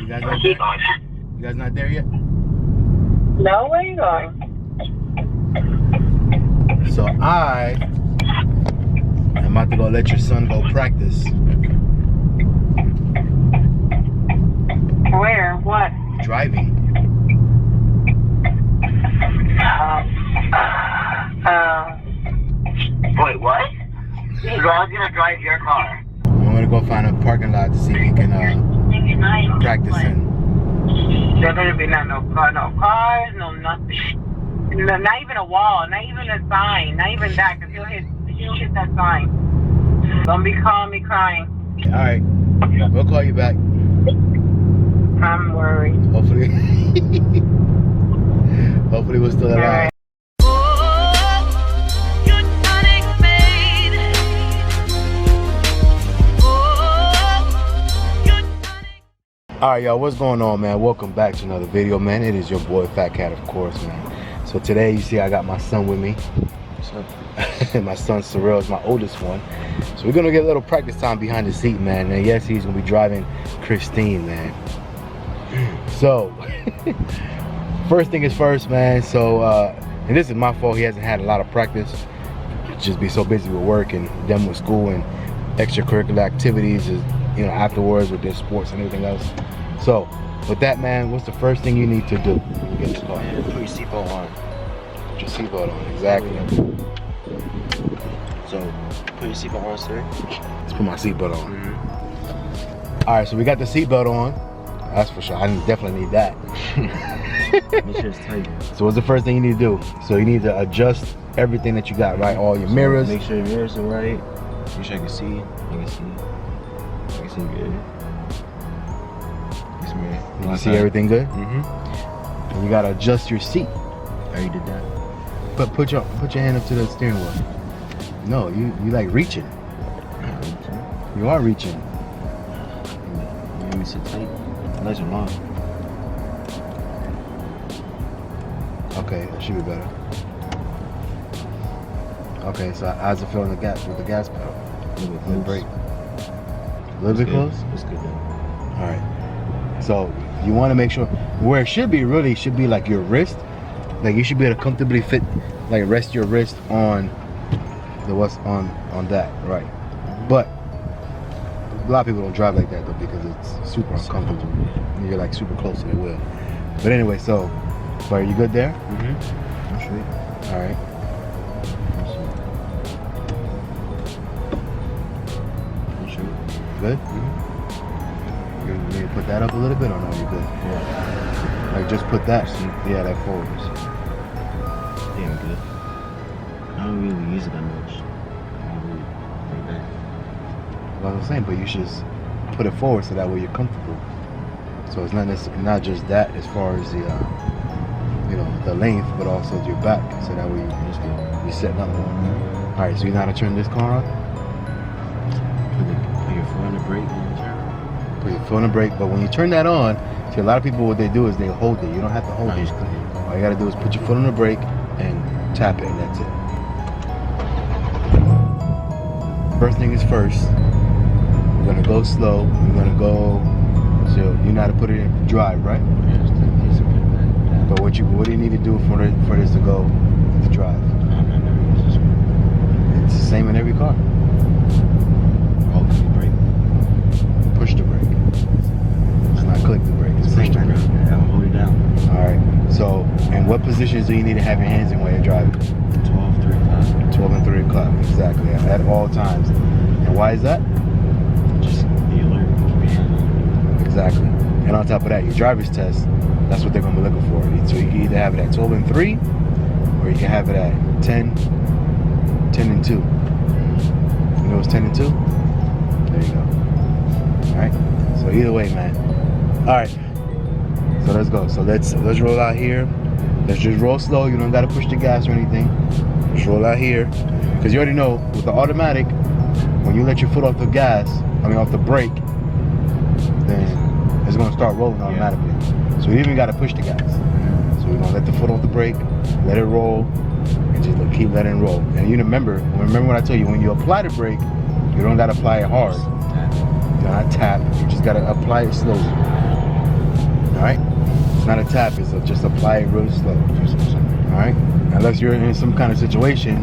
guys not there? You guys not there yet? No, where you going? So I'm about to go let your son go practice. Where? What? Driving. Wait, what? Ron's gonna drive your car. I'm gonna go find a parking lot to see if he can practice in. There better be no cars, no nothing. No, not even a wall, not even a sign, not even that, because he'll hit that sign. Don't be calling me crying. Alright, we'll call you back. I'm worried. Hopefully, hopefully we're still alive. Alright y'all, what's going on, man? Welcome back to another video, man. It is your boy Fatkat, of course, man. So today you see I got my son with me. What's up? My son Sorrell is my oldest one. So we're gonna get a little practice time behind the seat, man. And yes, he's gonna be driving Christine, man. So first thing is first, man. So and this is my fault, he hasn't had a lot of practice. Just be so busy with work and them with school and extracurricular activities, is, you know, afterwards with their sports and everything else. So with that, man, what's the first thing you need to do when you get in the car? Man, put your seatbelt on. Put your seatbelt on, exactly. So put your seatbelt on, sir. Let's put my seatbelt on. All right, so we got the seatbelt on. That's for sure. I definitely need that. Make sure it's tight. So what's the first thing you need to do? So you need to adjust everything that you got, right? All your mirrors. Make sure your mirrors are right. Make sure I can see. I can see. I can see good. You can see everything good? Mm-hmm. And you gotta adjust your seat. I already did that. But put your hand up to the steering wheel. No, you like reaching. You are reaching. You made me sit tight. The legs are long. Okay, that should be better. Okay, so how's it feel in the gas with the gas pedal? A little bit And the close. brake. A little bit close? It's good though. All right. So you want to make sure where it should be really should be like your wrist. Like you should be able to comfortably fit, like rest your wrist on the what's on that, right? But a lot of people don't drive like that though because it's super uncomfortable. You're like super close to the wheel. But anyway, so are you good there? Mm-hmm. I'm straight. All right. I'm straight. Good? You need to put that up a little bit or no, you're good? Yeah. Like just put that, yeah, that forward. Yeah, I'm good. I don't really use it that much. I don't really like that. Like I'm saying, but you should just put it forward so that way you're comfortable. So it's not just that as far as the, you know, the length, but also your back, so that way you're setting up more. All right, so you know how to turn this car on? Put your foot on the brake and turn. Put your foot on the brake, but when you turn that on, see a lot of people what they do is they hold it. You don't have to hold it. All you gotta do is put your foot on the brake and tap it, and that's it. First thing is first. We're gonna go slow. We're gonna go. So you know how to put it in drive, right? But what do you need to do for this to go to drive? It's the same in every car. Hold the brake. Push the brake. It's not click the brake. It's push the brake. Yeah, I'll hold it down. All right. So, in what positions do you need to have your hands in while you're driving? 12, 3 o'clock. 12 and 3 o'clock. Exactly. At all times. And why is that? Just be alert. Keep your hands on. Exactly. And on top of that, your driver's test, that's what they're going to be looking for. So you can either have it at 12 and 3, or you can have it at 10 and 2. You know it's 10 and 2? There you go. Alright? So either way, man. Alright. So let's go. So let's roll out here. Let's just roll slow. You don't got to push the gas or anything. Just roll out here. Because you already know, with the automatic, when you let your foot off the off the brake, then it's going to start rolling automatically. So you even got to push the gas. So we're going to let the foot off the brake, let it roll, and just keep letting it roll. And you remember what I told you, when you apply the brake, you don't got to apply it hard. You don't have to tap, you just got to apply it slowly. It's not a tap, it's just apply it real slow. Alright? Unless you're in some kind of situation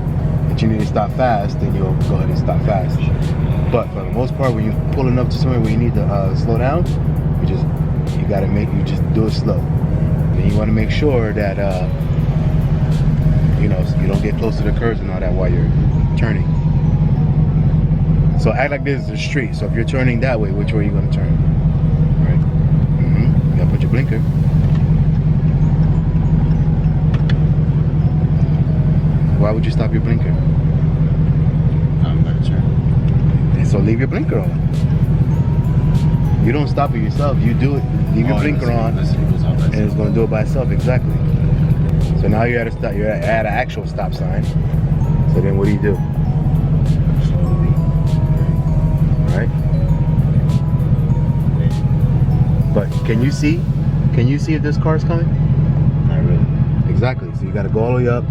that you need to stop fast, then you'll go ahead and stop fast. But for the most part, when you're pulling up to somewhere where you need to slow down, you just do it slow. And you want to make sure that you know, you don't get close to the curves and all that while you're turning. So act like this is a street. So if you're turning that way, which way are you going to turn? Right? You gotta put your blinker. Why would you stop your blinker? I'm gonna turn. And so leave your blinker on. You don't stop it yourself. You do it. Leave your blinker on, and it's going to do it by itself. Exactly. So now you're at a stop. You're at an actual stop sign. So then, what do you do? Slowly. Right. But can you see? Can you see if this car's coming? Not really. Exactly. So you got to go all the way up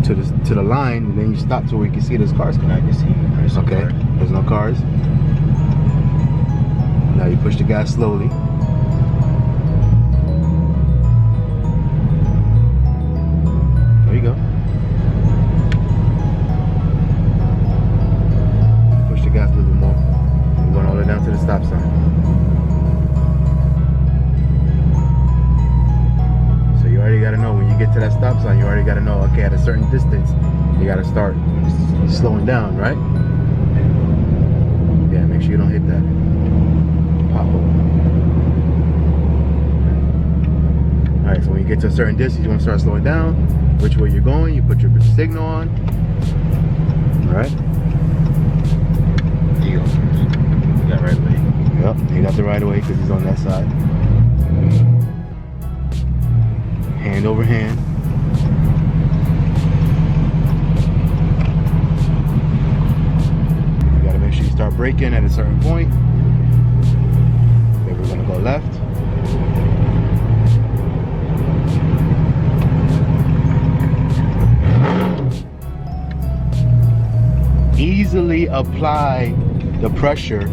to the line, and then you stop to where you can see this car's coming. I can see. There's no Okay. car. There's no cars. Now you push the gas slowly. There you go. Push the gas a little bit more. We're going all the way down to the stop sign. So you already got to know when you get to that stop sign, you already got to know, okay, at a certain distance, you got to start slowing down, right? Yeah, make sure you don't hit that pothole. Alright, so when you get to a certain distance, you want to start slowing down. Which way you're going, you put your signal on. Alright? You go first. You got right away. Yep, you got the right of way because he's on that side. Hand over hand. You gotta make sure you start braking at a certain point. Then we're gonna go left. Easily apply the pressure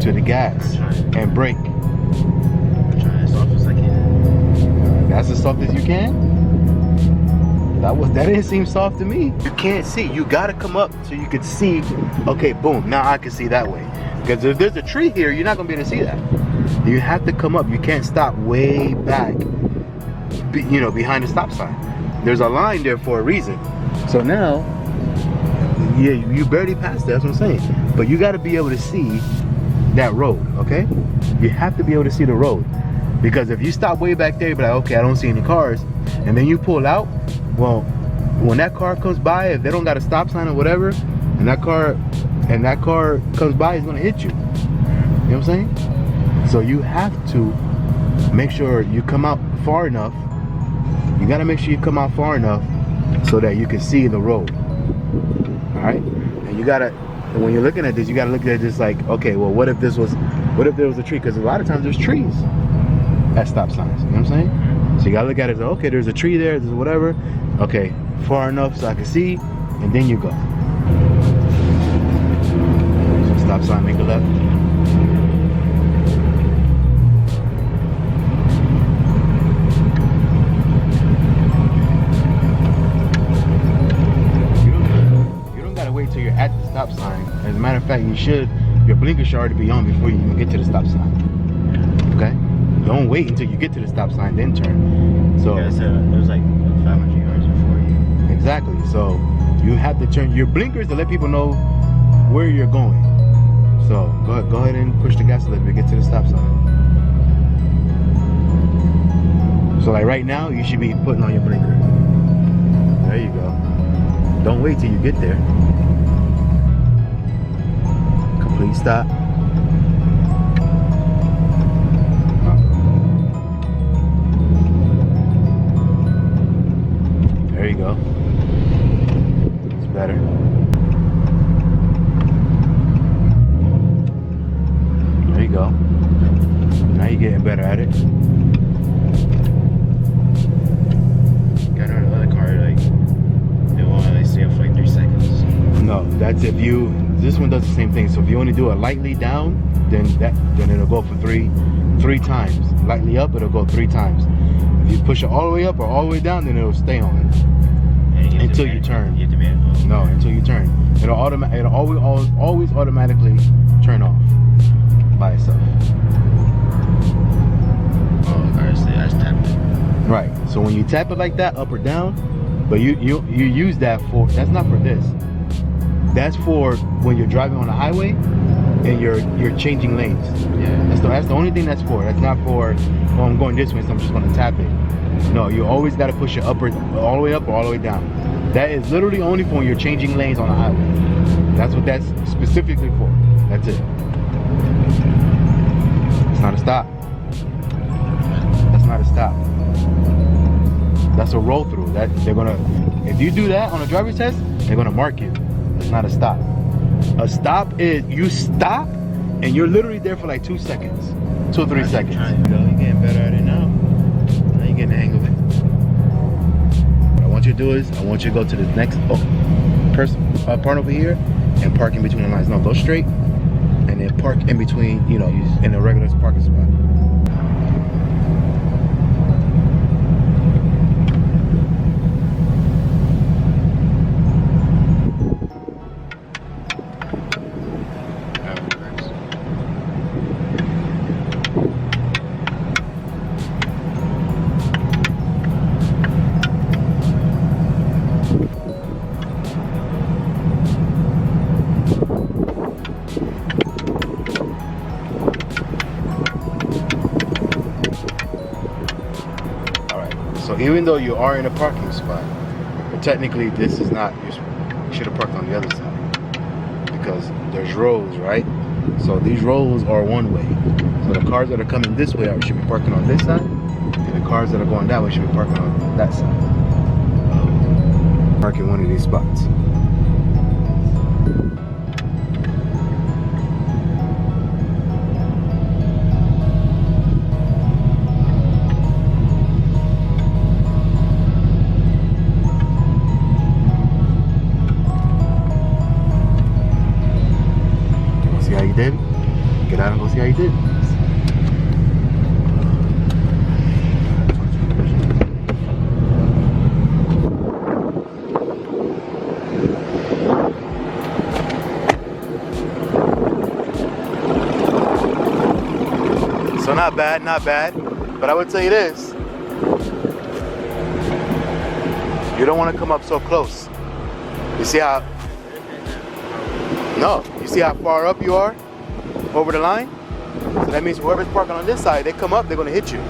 to the gas and brake. I'm trying as soft as I can. That's as soft as you can? That didn't seem soft to me. You can't see. You gotta come up so you can see. Okay, boom. Now I can see that way. Because if there's a tree here, you're not gonna be able to see that. You have to come up. You can't stop way back, you know, behind the stop sign. There's a line there for a reason. So now, yeah, you barely passed it. That's what I'm saying. But you gotta be able to see that road, okay? You have to be able to see the road. Because if you stop way back there, you'll be like, okay, I don't see any cars. And then you pull out, well, when that car comes by, if they don't got a stop sign or whatever, and that car comes by, it's gonna hit you. You know what I'm saying? So you have to make sure you come out far enough. You gotta make sure you come out far enough so that you can see the road. Alright? And you gotta, when you're looking at this, you gotta look at this like, okay, well, what if there was a tree? Because a lot of times there's trees at stop signs. You know what I'm saying? So you gotta look at it as, okay, there's a tree there, there's whatever. Okay, far enough so I can see, and then you go. So stop sign, make a left. You don't gotta wait till you're at the stop sign. As a matter of fact, your blinker should already be on before you even get to the stop sign. Okay? Don't wait until you get to the stop sign, then turn. So Yeah, so it was like 500 yards before you. exactly. So you have to turn your blinkers to let people know where you're going. So go ahead and push the gas a little bit, get to the stop sign. So like right now, you should be putting on your blinker. There you go. Don't wait till you get there. Complete stop. There you go. It's better. There you go. Now you're getting better at it. Got out of the other car, like, it won't only stay up for like 3 seconds. No, that's if you, this one does the same thing. So if you only do it lightly down, then it'll go for 3. 3 times. Lightly up, it'll go 3 times. If you push it all the way up or all the way down, then it'll stay on until you turn. You have to be No, until you turn. It'll always automatically turn off by itself. Oh, I see. I just tapped it. Right. So when you tap it like that, up or down, but you use that for, that's not for this. That's for when you're driving on the highway and you're changing lanes. Yeah. That's the only thing that's for. That's not for, oh, I'm going this way, so I'm just gonna tap it. No, you always gotta push it up or all the way up or all the way down. That is literally only for when you're changing lanes on the highway. That's what that's specifically for. That's it. It's not a stop. That's not a stop. That's a roll through. That they're gonna, if you do that on a driver's test, they're gonna mark you. It's not a stop. A stop is you stop and you're literally there for like 2 seconds, 2 or 3 seconds. You're getting better at it now. Now you're getting the hang of it. What I want you to do is, I want you to go to the next part over here and park in between the lines. No, go straight and then park in between, you know, in a regular parking spot. So even though you are in a parking spot, but technically this is not, you should have parked on the other side because there's rows, right? So these rows are one way. So the cars that are coming this way should be parking on this side, and the cars that are going that way should be parking on that side. Park in one of these spots. Did get out and go see how you did. So not bad, but I would tell you this, you don't want to come up so close. You see how, no, you see how far up you are over the line? So that means whoever's parking on this side, they come up, they're gonna hit you.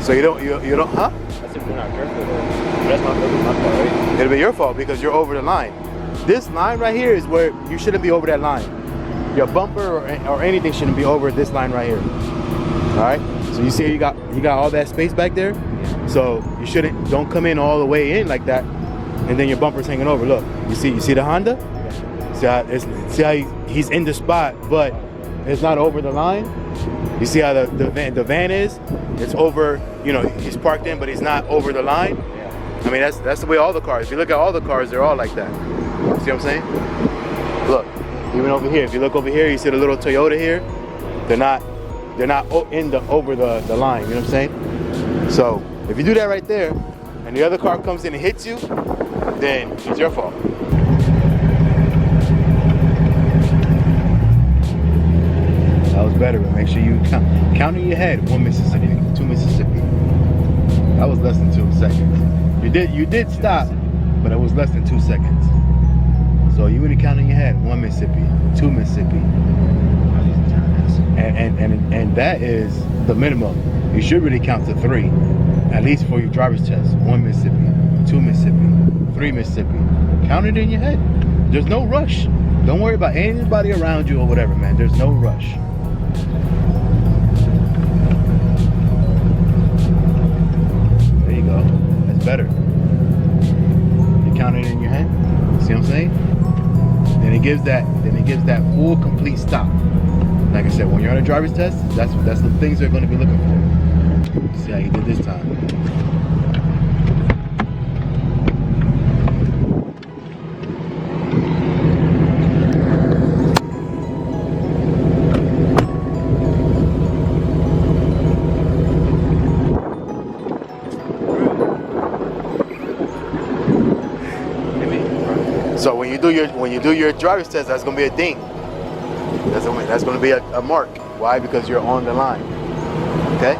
So you don't, huh? That's if you're not careful though. That's not my fault, right? It'll be your fault because you're over the line. This line right here is where you shouldn't be over that line. Your bumper or anything shouldn't be over this line right here. All right? So you see you got all that space back there? Yeah. So you shouldn't, don't come in all the way in like that and then your bumper's hanging over. Look, you see the Honda? Yeah. See how he's in the spot, but it's not over the line. You see how the van is? It's over, you know, he's parked in, but he's not over the line. Yeah. I mean, that's the way all the cars. If you look at all the cars, they're all like that. See what I'm saying? Look, even over here. If you look over here, you see the little Toyota here. They're not over the line. You know what I'm saying? So if you do that right there, and the other car comes in and hits you, then it's your fault. That was better, but make sure you count in your head. 1 Mississippi, 2 Mississippi. That was less than 2 seconds. You did stop, but it was less than 2 seconds. So you want to count in your head. 1 Mississippi, 2 Mississippi. And that is the minimum. You should really count to 3, at least for your driver's test. 1 Mississippi, 2 Mississippi, 3 Mississippi. Count it in your head. There's no rush. Don't worry about anybody around you or whatever, man. There's no rush. There you go. That's better. You count it in your head. See what I'm saying? Then it gives that full complete stop. Like I said, when you're on a driver's test, that's the things they're going to be looking for. See how you did this time. So when you do your driver's test, that's gonna be a ding. That's gonna be a mark. Why? Because you're on the line. Okay.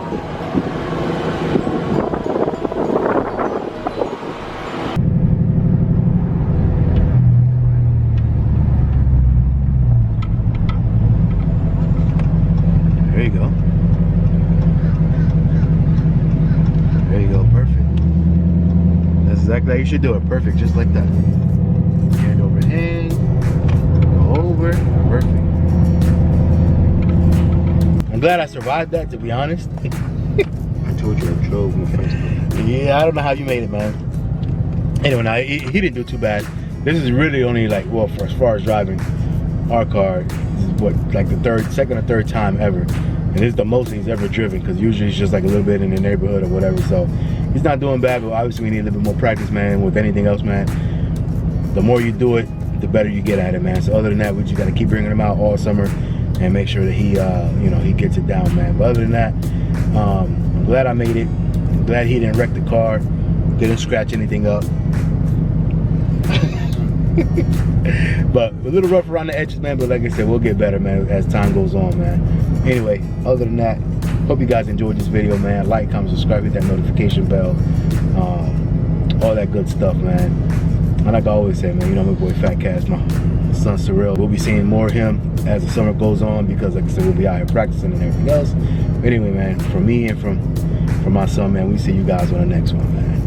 There you go. There you go. Perfect. That's exactly how you should do it. Perfect, just like that. Hand over hand. Go over. Perfect. I'm glad I survived that, to be honest. I told you I drove my first time. Yeah, I don't know how you made it, man. Anyway, now he didn't do too bad. This is really only like, well, for as far as driving our car, this is what, like the second or third time ever. And this is the most he's ever driven, because usually it's just like a little bit in the neighborhood or whatever. So he's not doing bad, but obviously we need a little bit more practice, man. With anything else, man, the more you do it, the better you get at it, man. So other than that, we just gotta keep bringing him out all summer and make sure that he, you know, he gets it down, man. But other than that, I'm glad I made it. I'm glad he didn't wreck the car, didn't scratch anything up. But a little rough around the edges, man. But like I said, we'll get better, man, as time goes on, man. Anyway, other than that, hope you guys enjoyed this video, man. Like, comment, subscribe, hit that notification bell, all that good stuff, man. And like I always say, man, you know my boy Fatkat, my son Surreal. We'll be seeing more of him as the summer goes on, because like I said, we'll be out here practicing and everything else. But anyway, man, from me and from my son, man, we see you guys on the next one, man.